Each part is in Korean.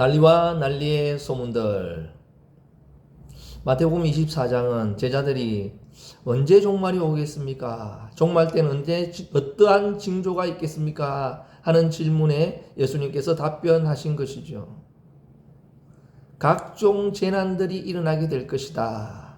난리와 난리의 소문들. 마태복음 24장은 제자들이 언제 종말이 오겠습니까? 종말 때는 언제 어떠한 징조가 있겠습니까? 하는 질문에 예수님께서 답변하신 것이죠. 각종 재난들이 일어나게 될 것이다.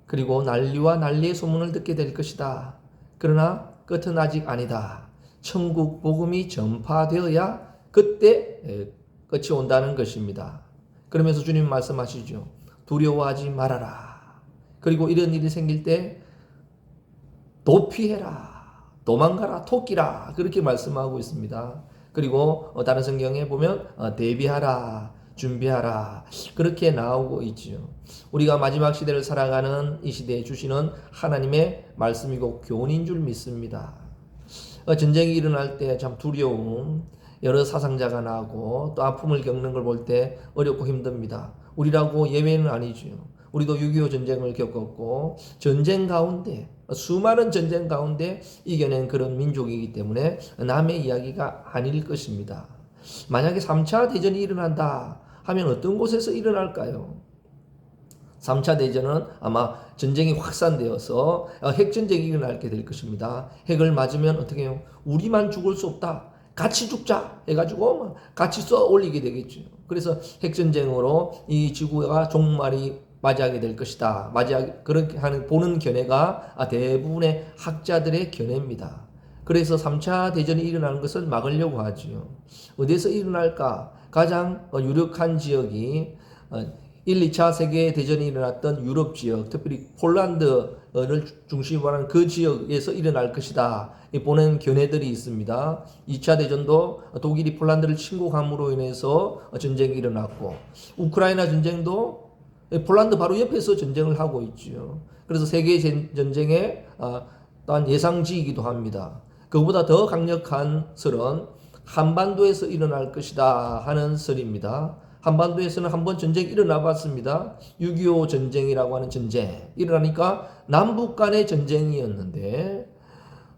그리고 난리와 난리의 소문을 듣게 될 것이다. 그러나 끝은 아직 아니다. 천국 복음이 전파되어야 그때 끝이 온다는 것입니다. 그러면서 주님 말씀하시죠. 두려워하지 말아라. 그리고 이런 일이 생길 때 도피해라. 도망가라. 토끼라. 그렇게 말씀하고 있습니다. 그리고 다른 성경에 보면 대비하라. 준비하라. 그렇게 나오고 있지요. 우리가 마지막 시대를 살아가는 이 시대에 주시는 하나님의 말씀이고 교훈인 줄 믿습니다. 전쟁이 일어날 때 참 두려움, 여러 사상자가 나고 또 아픔을 겪는 걸 볼 때 어렵고 힘듭니다. 우리라고 예외는 아니죠. 우리도 6.25 전쟁을 겪었고 전쟁 가운데 수많은 전쟁 가운데 이겨낸 그런 민족이기 때문에 남의 이야기가 아닐 것입니다. 만약에 3차 대전이 일어난다 하면 어떤 곳에서 일어날까요? 3차 대전은 아마 전쟁이 확산되어서 핵전쟁이 일어나게 될 것입니다. 핵을 맞으면 어떻게 해요? 우리만 죽을 수 없다. 같이 죽자 해가지고 같이 쏘아 올리게 되겠죠. 그래서 핵전쟁으로 이 지구가 종말이 맞이하게 될 것이다. 그렇게 하는 보는 견해가 대부분의 학자들의 견해입니다. 그래서 3차 대전이 일어나는 것을 막으려고 하지요. 어디서 일어날까? 가장 유력한 지역이 1, 2차 세계대전이 일어났던 유럽 지역, 특별히 폴란드를 중심으로 하는 그 지역에서 일어날 것이다. 보는 견해들이 있습니다. 2차 대전도 독일이 폴란드를 침공함으로 인해서 전쟁이 일어났고, 우크라이나 전쟁도 폴란드 바로 옆에서 전쟁을 하고 있죠. 그래서 세계 전쟁의 또한 예상지이기도 합니다. 그보다 더 강력한 설은 한반도에서 일어날 것이다 하는 설입니다. 한반도에서는 한번 전쟁이 일어나 봤습니다. 6.25 전쟁이라고 하는 전쟁. 일어나니까 남북 간의 전쟁이었는데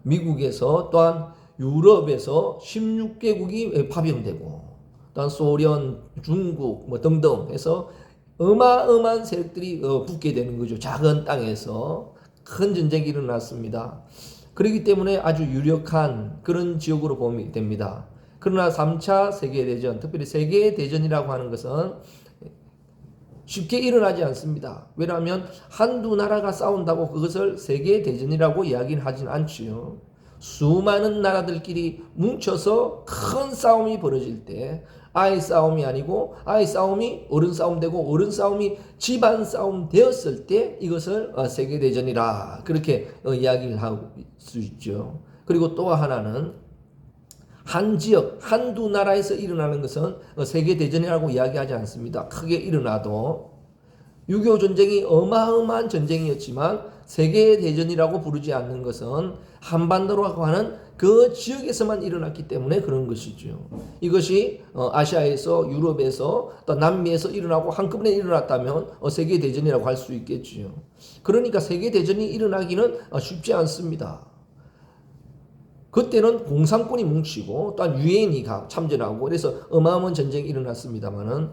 미국에서 또한 유럽에서 16개국이 파병되고 또한 소련, 중국 등등 해서 어마어마한 세력들이 붙게 되는 거죠. 작은 땅에서 큰 전쟁이 일어났습니다. 그렇기 때문에 아주 유력한 그런 지역으로 보면 됩니다. 그러나 3차 세계대전, 특별히 세계대전이라고 하는 것은 쉽게 일어나지 않습니다. 왜냐하면 한두 나라가 싸운다고 그것을 세계대전이라고 이야기는 하진 않지요. 수많은 나라들끼리 뭉쳐서 큰 싸움이 벌어질 때 아이 싸움이 아니고 아이 싸움이 어른 싸움 되고 어른 싸움이 집안 싸움 되었을 때 이것을 세계대전이라 그렇게 이야기를 할 수 있죠. 그리고 또 하나는 한 지역, 한두 나라에서 일어나는 것은 세계대전이라고 이야기하지 않습니다. 크게 일어나도 6.25 전쟁이 어마어마한 전쟁이었지만 세계대전이라고 부르지 않는 것은 한반도라고 하는 그 지역에서만 일어났기 때문에 그런 것이죠. 이것이 아시아에서, 유럽에서, 또 남미에서 일어나고 한꺼번에 일어났다면 세계대전이라고 할 수 있겠죠. 그러니까 세계대전이 일어나기는 쉽지 않습니다. 그때는 공산권이 뭉치고 또한 유엔이 참전하고 그래서 어마어마한 전쟁이 일어났습니다만은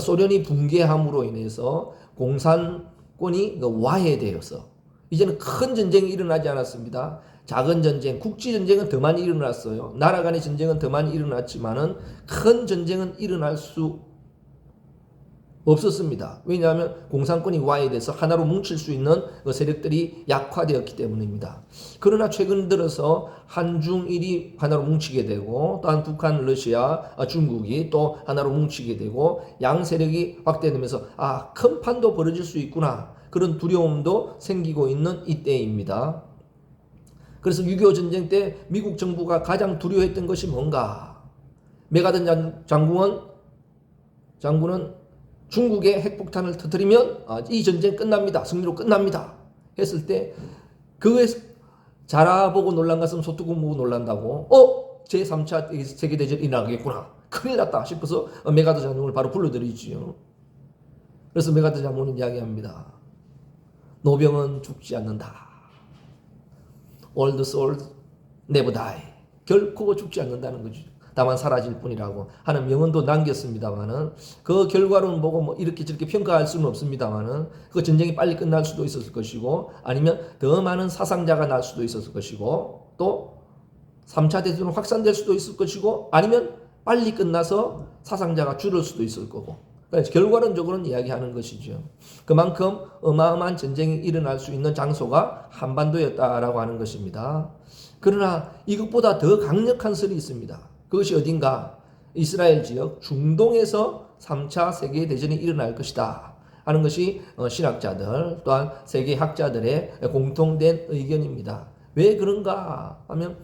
소련이 붕괴함으로 인해서 공산권이 와해되어서 이제는 큰 전쟁이 일어나지 않았습니다. 작은 전쟁, 국지전쟁은 더 많이 일어났어요. 나라 간의 전쟁은 더 많이 일어났지만은 큰 전쟁은 일어날 수 없었습니다. 왜냐하면 공산권이 와해돼서 하나로 뭉칠 수 있는 세력들이 약화되었기 때문입니다. 그러나 최근 들어서 한중일이 하나로 뭉치게 되고 또한 북한, 러시아, 중국이 또 하나로 뭉치게 되고 양 세력이 확대되면서 큰 판도 벌어질 수 있구나 그런 두려움도 생기고 있는 이때입니다. 그래서 6.25 전쟁 때 미국 정부가 가장 두려워했던 것이 뭔가? 메가던 장군은 중국의 핵폭탄을 터뜨리면 이 전쟁 끝납니다. 승리로 끝납니다. 했을 때 그거에 자라보고 놀란 것은 소뚜껑 보고 놀란다고 제3차 세계대전이 일어나겠구나. 큰일 났다 싶어서 메가더 장군을 바로 불러들이지요. 그래서 메가더 장군은 이야기합니다. 노병은 죽지 않는다. Old souls never die. 결코 죽지 않는다는 거죠. 다만 사라질 뿐이라고 하는 명언도 남겼습니다만은 그 결과로는 보고 뭐 이렇게 저렇게 평가할 수는 없습니다만은 그 전쟁이 빨리 끝날 수도 있었을 것이고 아니면 더 많은 사상자가 날 수도 있었을 것이고 또 3차 대전은 확산될 수도 있을 것이고 아니면 빨리 끝나서 사상자가 줄을 수도 있을 거고 그래서 결과론적으로는 이야기하는 것이죠. 그만큼 어마어마한 전쟁이 일어날 수 있는 장소가 한반도였다라고 하는 것입니다. 그러나 이것보다 더 강력한 설이 있습니다. 그것이 어딘가? 이스라엘 지역 중동에서 3차 세계대전이 일어날 것이다 하는 것이 신학자들 또한 세계학자들의 공통된 의견입니다. 왜 그런가 하면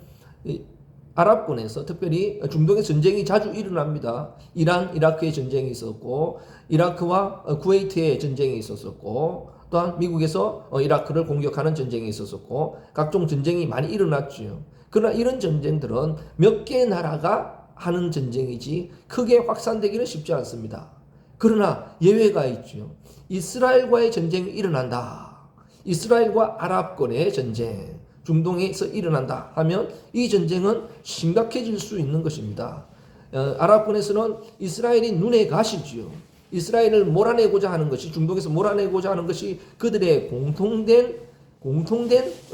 아랍권에서 특별히 중동의 전쟁이 자주 일어납니다. 이란, 이라크의 전쟁이 있었고 이라크와 쿠웨이트의 전쟁이 있었고 또한 미국에서 이라크를 공격하는 전쟁이 있었고 각종 전쟁이 많이 일어났죠. 그러나 이런 전쟁들은 몇 개의 나라가 하는 전쟁이지 크게 확산되기는 쉽지 않습니다. 그러나 예외가 있죠. 이스라엘과의 전쟁이 일어난다. 이스라엘과 아랍권의 전쟁. 중동에서 일어난다 하면 이 전쟁은 심각해질 수 있는 것입니다. 아랍권에서는 이스라엘이 눈에 가시지요. 이스라엘을 몰아내고자 하는 것이 중동에서 몰아내고자 하는 것이 그들의 공통된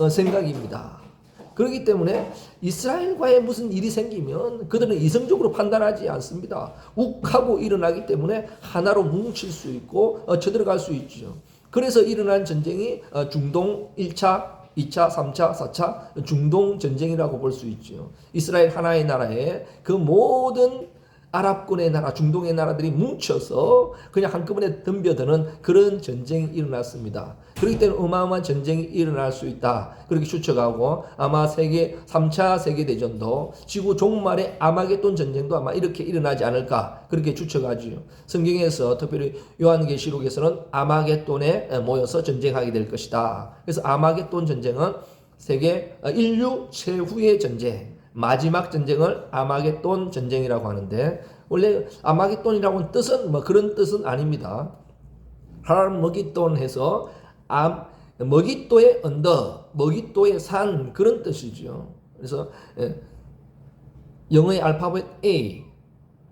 생각입니다. 그렇기 때문에 이스라엘과의 무슨 일이 생기면 그들은 이성적으로 판단하지 않습니다. 욱하고 일어나기 때문에 하나로 뭉칠 수 있고 쳐들어갈 수 있죠. 그래서 일어난 전쟁이 중동 1차 2차, 3차, 4차 중동 전쟁이라고 볼 수 있죠. 이스라엘 하나의 나라에 그 모든 아랍권의 나라, 중동의 나라들이 뭉쳐서 그냥 한꺼번에 덤벼드는 그런 전쟁이 일어났습니다. 그렇기 때문에 어마어마한 전쟁이 일어날 수 있다. 그렇게 추측하고 아마 3차 세계대전도 지구 종말의 아마겟돈 전쟁도 아마 이렇게 일어나지 않을까 그렇게 추측하지요. 성경에서 특별히 요한계시록에서는 아마겟돈에 모여서 전쟁하게 될 것이다. 그래서 아마겟돈 전쟁은 인류 최후의 전쟁, 마지막 전쟁을 아마겟돈 전쟁이라고 하는데 원래 아마겟돈이라고는 뜻은 뭐 그런 뜻은 아닙니다. 하르머기돈 해서 머깃도의 언덕, 머깃도의 산 그런 뜻이죠. 그래서 영어의 알파벳 A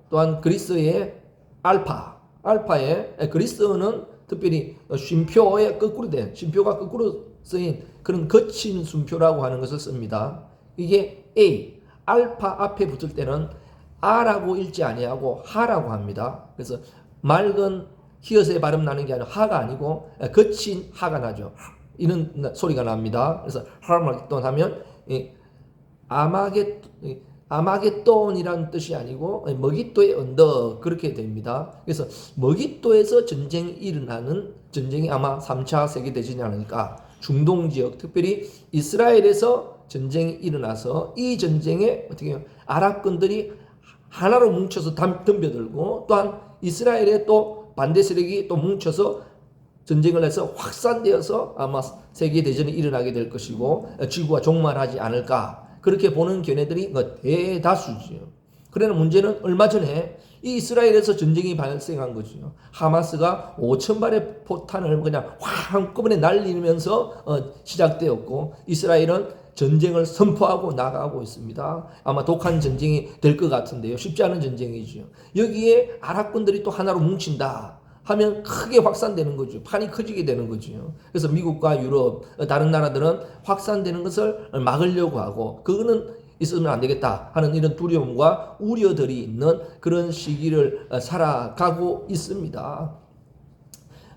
또한 그리스의 알파의 그리스어는 특별히 쉼표의 거꾸로 된 쉼표가 거꾸로 쓰인 그런 거친 순표라고 하는 것을 씁니다. 이게 A 알파 앞에 붙을 때는 아라고 읽지 아니하고 하라고 합니다. 그래서 맑은 히읗의 발음 나는 게 아니라 하가 아니고 거친 하가 나죠. 이런 소리가 납니다. 그래서 하마겟돈 하면 아마겟돈이라는 뜻이 아니고 머깃도의 언덕 그렇게 됩니다. 그래서 머깃도에서 전쟁이 일어나는 전쟁이 아마 3차 세계대전이 아닐까. 중동 지역 특별히 이스라엘에서 전쟁이 일어나서 이 전쟁에 어떻게 해요? 아랍권들이 하나로 뭉쳐서 덤벼들고 또한 이스라엘의 또 반대 세력이 또 뭉쳐서 전쟁을 해서 확산되어서 아마 세계대전이 일어나게 될 것이고 지구가 종말하지 않을까 그렇게 보는 견해들이 대다수지요. 그러나 문제는 얼마 전에 이 이스라엘에서 전쟁이 발생한 거죠. 하마스가 5,000발의 포탄을 그냥 한꺼번에 날리면서 시작되었고 이스라엘은 전쟁을 선포하고 나가고 있습니다. 아마 독한 전쟁이 될 것 같은데요. 쉽지 않은 전쟁이죠. 여기에 아랍군들이 또 하나로 뭉친다 하면 크게 확산되는 거죠. 판이 커지게 되는 거죠. 그래서 미국과 유럽, 다른 나라들은 확산되는 것을 막으려고 하고 그거는 있으면 안 되겠다 하는 이런 두려움과 우려들이 있는 그런 시기를 살아가고 있습니다.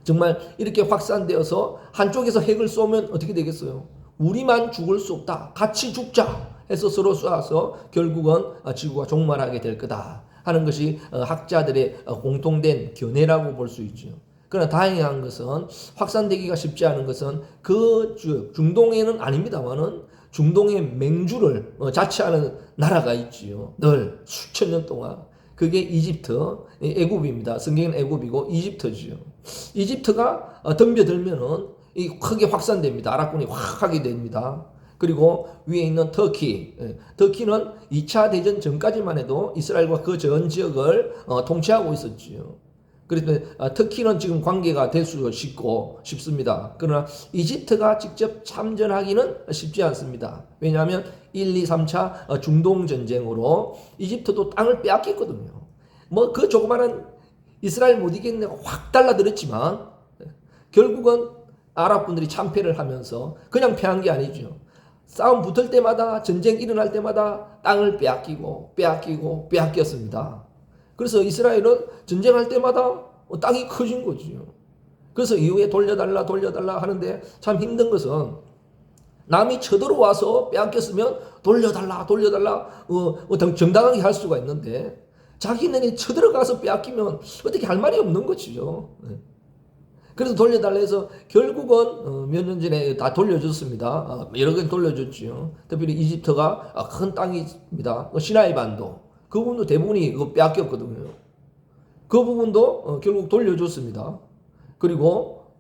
정말 이렇게 확산되어서 한쪽에서 핵을 쏘면 어떻게 되겠어요? 우리만 죽을 수 없다. 같이 죽자 해서 서로 쏴서 결국은 지구가 종말하게 될 거다 하는 것이 학자들의 공통된 견해라고 볼 수 있죠. 그러나 다행한 것은 확산되기가 쉽지 않은 것은 그 중동에는 아닙니다만은 중동의 맹주를 자치하는 나라가 있지요. 늘 수천 년 동안. 그게 이집트, 애굽입니다. 성경은 애굽이고 이집트지요. 이집트가 덤벼들면은 크게 확산됩니다. 아랍군이 확 하게 됩니다. 그리고 위에 있는 터키. 터키는 2차 대전 전까지만 해도 이스라엘과 그 전 지역을 통치하고 있었지요. 그래서 특히는 지금 관계가 될 수 쉽습니다. 그러나 이집트가 직접 참전하기는 쉽지 않습니다. 왜냐하면 1, 2, 3차 중동 전쟁으로 이집트도 땅을 빼앗겼거든요. 뭐 그 조그마한 이스라엘 못 이기는 데가 확 달라들었지만 결국은 아랍 분들이 참패를 하면서 그냥 패한 게 아니죠. 싸움 붙을 때마다, 전쟁 일어날 때마다 땅을 빼앗겼습니다. 그래서 이스라엘은 전쟁할 때마다 땅이 커진 거지요. 그래서 이후에 돌려달라 하는데 참 힘든 것은 남이 쳐들어와서 빼앗겼으면 돌려달라 정당하게 할 수가 있는데 자기네들이 쳐들어가서 빼앗기면 어떻게 할 말이 없는 거지요. 그래서 돌려달라 해서 결국은 몇 년 전에 다 돌려줬습니다. 여러 개 돌려줬지요. 특별히 이집트가 큰 땅이 있습니다. 시나이 반도. 그 부분도 대부분이 그거 빼앗겼거든요. 그 부분도 결국 돌려줬습니다. 그리고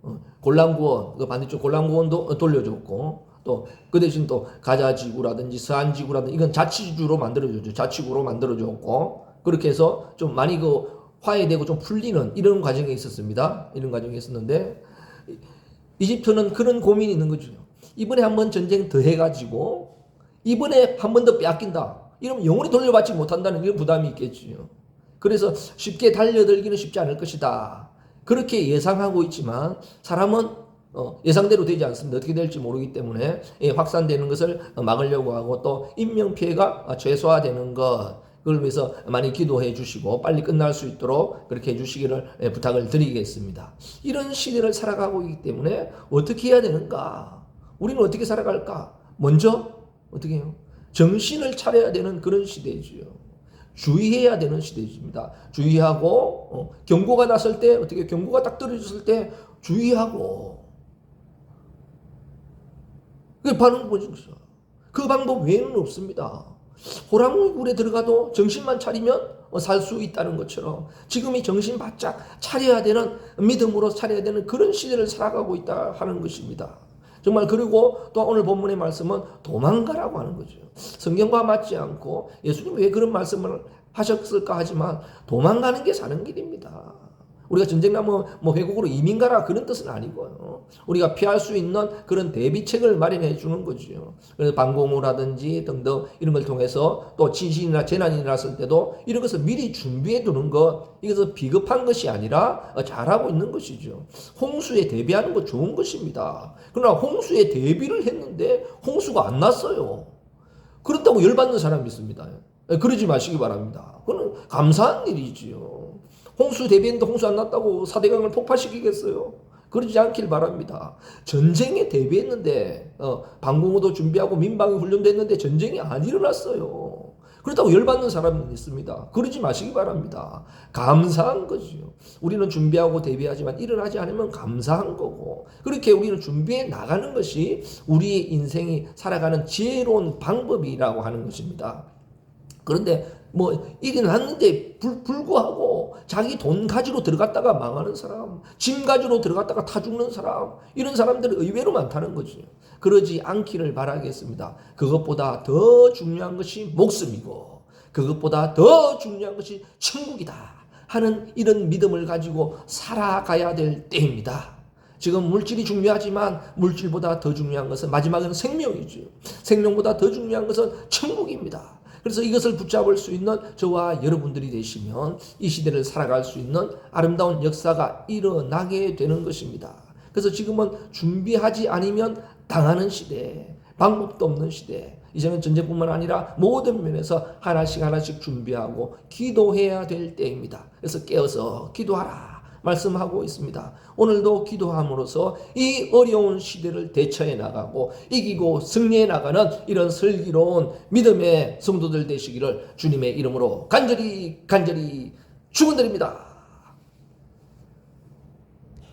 골란구원, 그 반대쪽 골란구원도 돌려줬고 또 그 대신 또 가자지구라든지 서안지구라든지 이건 자치주로 만들어줬죠. 자치구로 만들어줬고 그렇게 해서 좀 많이 그 화해되고 좀 풀리는 이런 과정이 있었습니다. 이런 과정이 있었는데 이집트는 그런 고민이 있는 거죠. 이번에 한번 전쟁 더 해가지고 이번에 한 번 더 빼앗긴다. 이러면 영원히 돌려받지 못한다는 이런 부담이 있겠지요. 그래서 쉽게 달려들기는 쉽지 않을 것이다. 그렇게 예상하고 있지만 사람은 예상대로 되지 않습니다. 어떻게 될지 모르기 때문에 확산되는 것을 막으려고 하고 또 인명피해가 최소화되는 것 그걸 위해서 많이 기도해 주시고 빨리 끝날 수 있도록 그렇게 해주시기를 부탁을 드리겠습니다. 이런 시대를 살아가고 있기 때문에 어떻게 해야 되는가? 우리는 어떻게 살아갈까? 먼저 어떻게 해요? 정신을 차려야 되는 그런 시대지요. 주의해야 되는 시대입니다. 주의하고 경고가 났을 때 어떻게 경고가 딱 떨어졌을 때 주의하고 그게 반응 보여준 거죠. 그 방법 외에는 없습니다. 호랑이굴에 들어가도 정신만 차리면 살 수 있다는 것처럼 지금이 정신 바짝 차려야 되는 믿음으로 차려야 되는 그런 시대를 살아가고 있다 하는 것입니다. 정말 그리고 또 오늘 본문의 말씀은 도망가라고 하는 거죠. 성경과 맞지 않고 예수님이 왜 그런 말씀을 하셨을까 하지만 도망가는 게 사는 길입니다. 우리가 전쟁 나면 회국으로 이민 가라 그런 뜻은 아니고요. 우리가 피할 수 있는 그런 대비책을 마련해 주는 거죠. 그래서 방공호라든지 등등 이런 걸 통해서 또 지진이나 재난이 났을 때도 이런 것을 미리 준비해 두는 것 이것은 비겁한 것이 아니라 잘하고 있는 것이죠. 홍수에 대비하는 거 좋은 것입니다. 그러나 홍수에 대비를 했는데 홍수가 안 났어요. 그렇다고 열받는 사람이 있습니다. 그러지 마시기 바랍니다. 그건 감사한 일이지요. 홍수 대비했는데 홍수 안 났다고 사대강을 폭파시키겠어요? 그러지 않길 바랍니다. 전쟁에 대비했는데 방공호도 준비하고 민방위 훈련도 했는데 전쟁이 안 일어났어요. 그렇다고 열받는 사람은 있습니다. 그러지 마시기 바랍니다. 감사한 거죠. 우리는 준비하고 대비하지만 일어나지 않으면 감사한 거고 그렇게 우리는 준비해 나가는 것이 우리의 인생이 살아가는 지혜로운 방법이라고 하는 것입니다. 그런데 일이 났는데 불구하고 자기 돈 가지고 들어갔다가 망하는 사람, 짐 가지고 들어갔다가 타 죽는 사람, 이런 사람들은 의외로 많다는 거죠. 그러지 않기를 바라겠습니다. 그것보다 더 중요한 것이 목숨이고 그것보다 더 중요한 것이 천국이다 하는 이런 믿음을 가지고 살아가야 될 때입니다. 지금 물질이 중요하지만 물질보다 더 중요한 것은 마지막에는 생명이죠. 생명보다 더 중요한 것은 천국입니다. 그래서 이것을 붙잡을 수 있는 저와 여러분들이 되시면 이 시대를 살아갈 수 있는 아름다운 역사가 일어나게 되는 것입니다. 그래서 지금은 준비하지 않으면 당하는 시대, 방법도 없는 시대. 이제는 전쟁뿐만 아니라 모든 면에서 하나씩 준비하고 기도해야 될 때입니다. 그래서 깨어서 기도하라 말씀하고 있습니다. 오늘도 기도함으로써 이 어려운 시대를 대처해 나가고 이기고 승리해 나가는 이런 슬기로운 믿음의 성도들 되시기를 주님의 이름으로 간절히 축원드립니다.